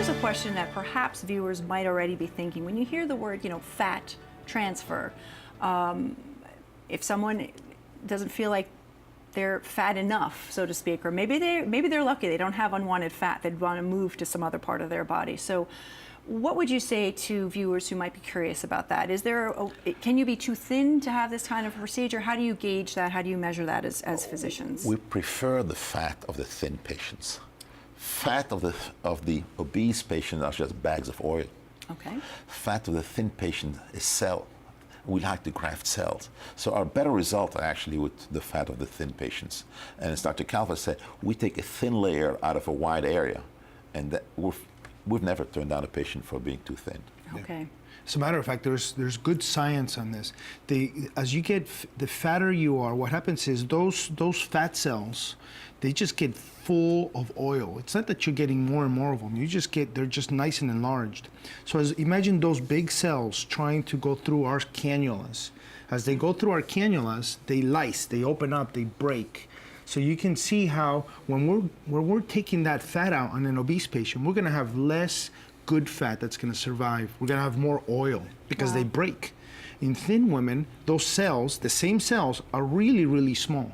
here's a question that perhaps viewers might already be thinking. When you hear the word, fat transfer, if someone doesn't feel like they're fat enough, so to speak, or maybe they're lucky, they don't have unwanted fat, they'd want to move to some other part of their body. So what would you say to viewers who might be curious about that? Can you be too thin to have this kind of procedure? How do you gauge that? How do you measure that as physicians? We prefer the fat of the thin patients. Fat of the obese patient are just bags of oil. Okay. Fat of the thin patient is cell. We like to graft cells. So our better results are actually with the fat of the thin patients. And as Dr. Calva said, we take a thin layer out of a wide area, and we've never turned down a patient for being too thin. Okay. As a matter of fact, there's good science on this. As you get the fatter you are, what happens is those fat cells, they just get full of oil. It's not that you're getting more and more of them. They're just nice and enlarged. So imagine those big cells trying to go through our cannulas. As they go through our cannulas, they lyse, they open up, they break. So you can see how when we're taking that fat out on an obese patient, we're gonna have less good fat that's gonna survive. We're gonna have more oil because they break. In thin women, those cells, the same cells, are really, really small.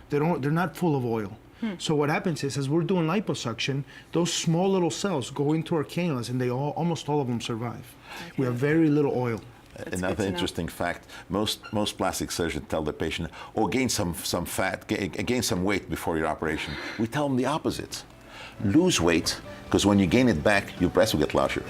They're not full of oil. So what happens is, as we're doing liposuction, those small little cells go into our cannulas, and almost all of them survive. Okay. We have very little oil. Another interesting fact, most plastic surgeons tell the patient, gain some fat, gain some weight before your operation. We tell them the opposite. Lose weight, because when you gain it back, your breasts will get larger.